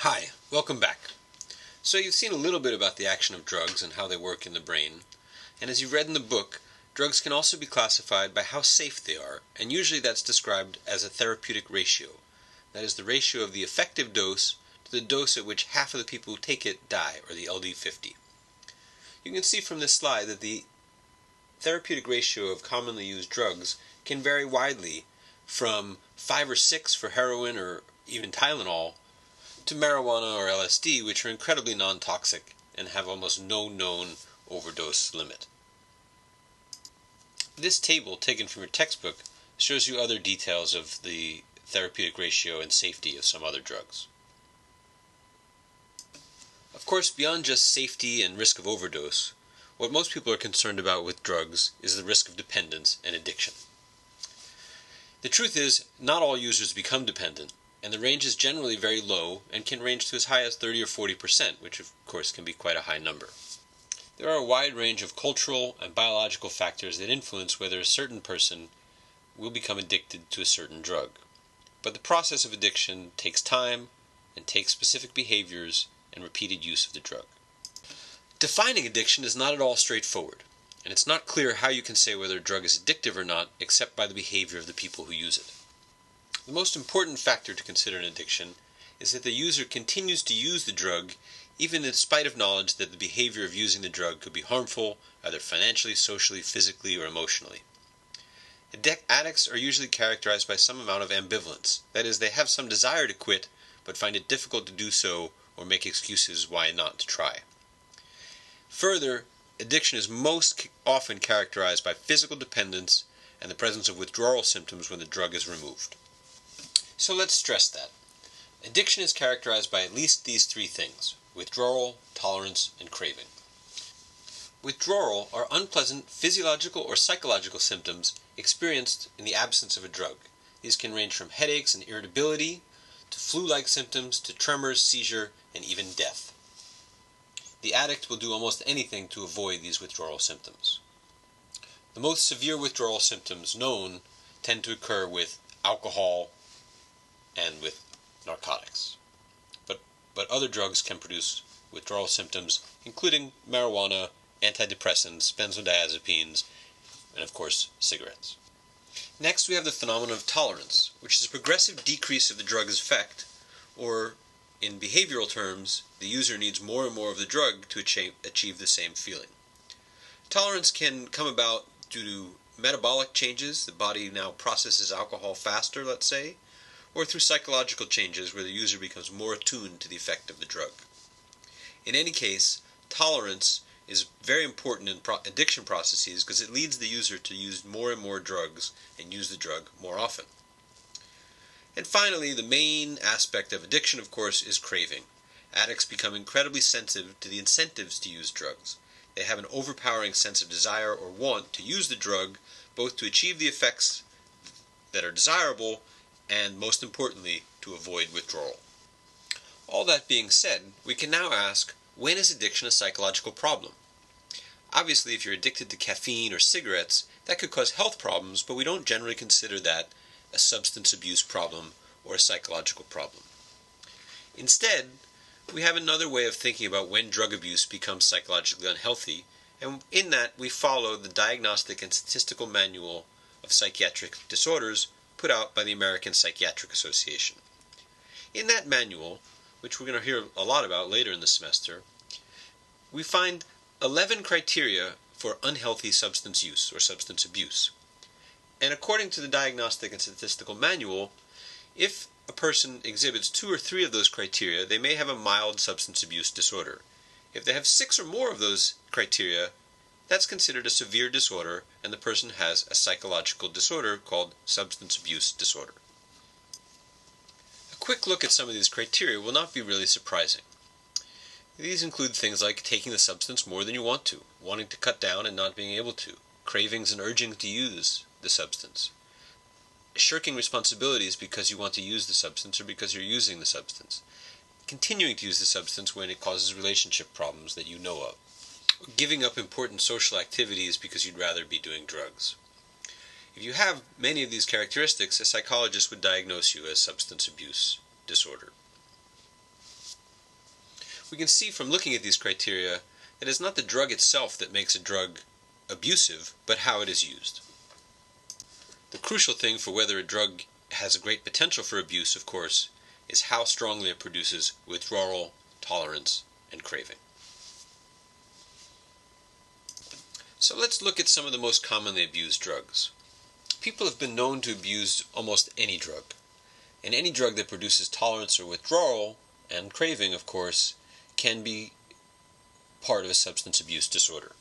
Hi, welcome back. So you've seen a little bit about the action of drugs and how they work in the brain, and as you've read in the book, drugs can also be classified by how safe they are, and usually that's described as a therapeutic ratio. That is the ratio of the effective dose to the dose at which half of the people who take it die, or the LD50. You can see from this slide that the therapeutic ratio of commonly used drugs can vary widely from 5 or 6 for heroin or even Tylenol to marijuana or LSD, which are incredibly non-toxic and have almost no known overdose limit. This table, taken from your textbook, shows you other details of the therapeutic ratio and safety of some other drugs. Of course, beyond just safety and risk of overdose, what most people are concerned about with drugs is the risk of dependence and addiction. The truth is, not all users become dependent, and the range is generally very low and can range to as high as 30 or 40%, which of course can be quite a high number. There are a wide range of cultural and biological factors that influence whether a certain person will become addicted to a certain drug. But the process of addiction takes time and takes specific behaviors and repeated use of the drug. Defining addiction is not at all straightforward, and it's not clear how you can say whether a drug is addictive or not except by the behavior of the people who use it. The most important factor to consider in addiction is that the user continues to use the drug even in spite of knowledge that the behavior of using the drug could be harmful, either financially, socially, physically, or emotionally. Addicts are usually characterized by some amount of ambivalence. That is, they have some desire to quit, but find it difficult to do so or make excuses why not to try. Further, addiction is most often characterized by physical dependence and the presence of withdrawal symptoms when the drug is removed. So let's stress that. Addiction is characterized by at least these three things: withdrawal, tolerance, and craving. Withdrawal are unpleasant physiological or psychological symptoms experienced in the absence of a drug. These can range from headaches and irritability, to flu-like symptoms, to tremors, seizure, and even death. The addict will do almost anything to avoid these withdrawal symptoms. The most severe withdrawal symptoms known tend to occur with alcohol and with narcotics. But other drugs can produce withdrawal symptoms, including marijuana, antidepressants, benzodiazepines, and of course, cigarettes. Next, we have the phenomenon of tolerance, which is a progressive decrease of the drug's effect, or in behavioral terms, the user needs more and more of the drug to achieve the same feeling. Tolerance can come about due to metabolic changes. The body now processes alcohol faster, let's say, or through psychological changes where the user becomes more attuned to the effect of the drug. In any case, tolerance is very important in addiction processes because it leads the user to use more and more drugs and use the drug more often. And finally, the main aspect of addiction, of course, is craving. Addicts become incredibly sensitive to the incentives to use drugs. They have an overpowering sense of desire or want to use the drug, both to achieve the effects that are desirable and, most importantly, to avoid withdrawal. All that being said, we can now ask, when is addiction a psychological problem? Obviously, if you're addicted to caffeine or cigarettes, that could cause health problems, but we don't generally consider that a substance abuse problem or a psychological problem. Instead, we have another way of thinking about when drug abuse becomes psychologically unhealthy, and in that we follow the Diagnostic and Statistical Manual of Psychiatric Disorders put out by the American Psychiatric Association. In that manual, which we're going to hear a lot about later in the semester, we find 11 criteria for unhealthy substance use or substance abuse. And according to the Diagnostic and Statistical Manual, if a person exhibits 2 or 3 of those criteria, they may have a mild substance abuse disorder. If they have 6 or more of those criteria, that's considered a severe disorder, and the person has a psychological disorder called substance abuse disorder. A quick look at some of these criteria will not be really surprising. These include things like taking the substance more than you want to, wanting to cut down and not being able to, cravings and urging to use the substance, shirking responsibilities because you want to use the substance or because you're using the substance, continuing to use the substance when it causes relationship problems that you know of, giving up important social activities because you'd rather be doing drugs. If you have many of these characteristics, a psychologist would diagnose you as substance abuse disorder. We can see from looking at these criteria that it's not the drug itself that makes a drug abusive, but how it is used. The crucial thing for whether a drug has a great potential for abuse, of course, is how strongly it produces withdrawal, tolerance, and craving. So let's look at some of the most commonly abused drugs. People have been known to abuse almost any drug, and any drug that produces tolerance or withdrawal, and craving, of course, can be part of a substance abuse disorder.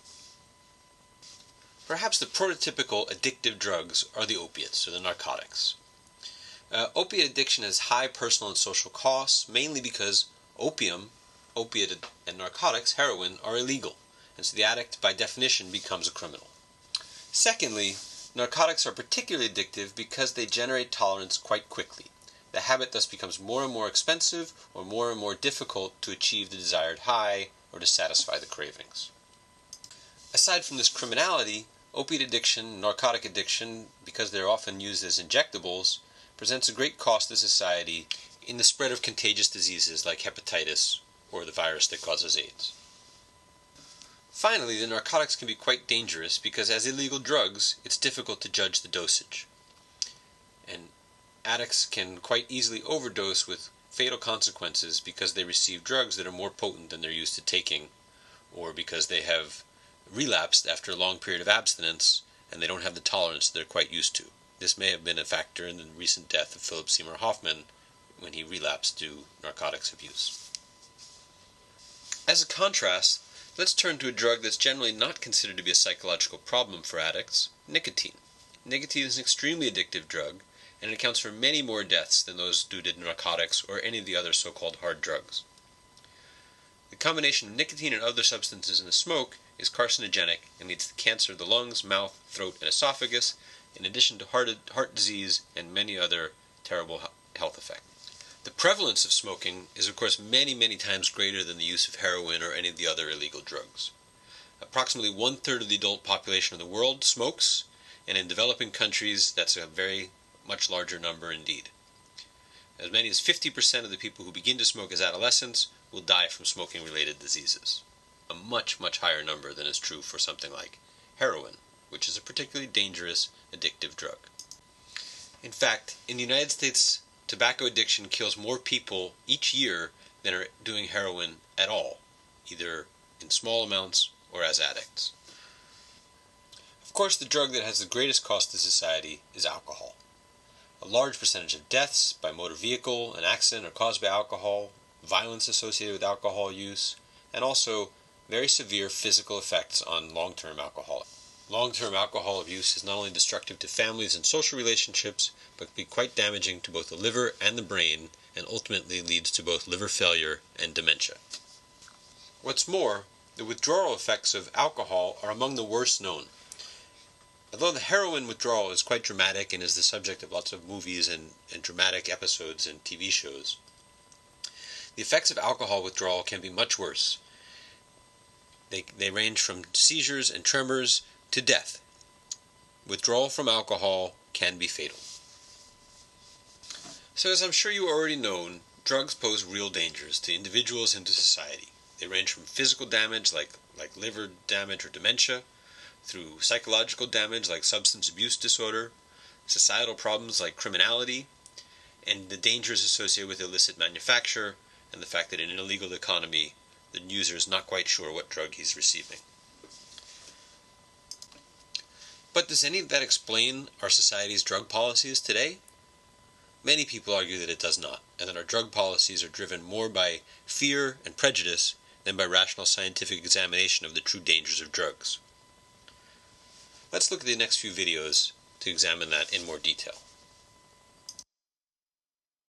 Perhaps the prototypical addictive drugs are the opiates, or the narcotics. Opiate addiction has high personal and social costs, mainly because opiate and narcotics, heroin, are illegal, and so the addict, by definition, becomes a criminal. Secondly, narcotics are particularly addictive because they generate tolerance quite quickly. The habit thus becomes more and more expensive or more difficult to achieve the desired high or to satisfy the cravings. Aside from this criminality, opiate addiction, narcotic addiction, because they're often used as injectables, presents a great cost to society in the spread of contagious diseases like hepatitis or the virus that causes AIDS. Finally, the narcotics can be quite dangerous because as illegal drugs, it's difficult to judge the dosage. And addicts can quite easily overdose with fatal consequences because they receive drugs that are more potent than they're used to taking, or because they have relapsed after a long period of abstinence and they don't have the tolerance they're quite used to. This may have been a factor in the recent death of Philip Seymour Hoffman when he relapsed to narcotics abuse. As a contrast, let's turn to a drug that's generally not considered to be a psychological problem for addicts, nicotine. Nicotine is an extremely addictive drug, and it accounts for many more deaths than those due to narcotics or any of the other so-called hard drugs. The combination of nicotine and other substances in the smoke is carcinogenic and leads to cancer of the lungs, mouth, throat, and esophagus, in addition to heart disease and many other terrible health effects. The prevalence of smoking is, of course, many times greater than the use of heroin or any of the other illegal drugs. Approximately 1/3 of the adult population of the world smokes, and in developing countries, that's a very much larger number indeed. As many as 50% of the people who begin to smoke as adolescents will die from smoking-related diseases. A much higher number than is true for something like heroin, which is a particularly dangerous, addictive drug. In fact, in the United States, tobacco addiction kills more people each year than are doing heroin at all, either in small amounts or as addicts. Of course, the drug that has the greatest cost to society is alcohol. A large percentage of deaths by motor vehicle and accident are caused by alcohol, violence associated with alcohol use, and also very severe physical effects on long-term alcoholics. Long-term alcohol abuse is not only destructive to families and social relationships, but can be quite damaging to both the liver and the brain, and ultimately leads to both liver failure and dementia. What's more, the withdrawal effects of alcohol are among the worst known. Although the heroin withdrawal is quite dramatic and is the subject of lots of movies and dramatic episodes and TV shows, the effects of alcohol withdrawal can be much worse. They range from seizures and tremors to death. Withdrawal from alcohol can be fatal. So as I'm sure you already know, drugs pose real dangers to individuals and to society. They range from physical damage like liver damage or dementia, through psychological damage like substance abuse disorder, societal problems like criminality, and the dangers associated with illicit manufacture, and the fact that in an illegal economy, the user is not quite sure what drug he's receiving. But does any of that explain our society's drug policies today? Many people argue that it does not, and that our drug policies are driven more by fear and prejudice than by rational scientific examination of the true dangers of drugs. Let's look at the next few videos to examine that in more detail.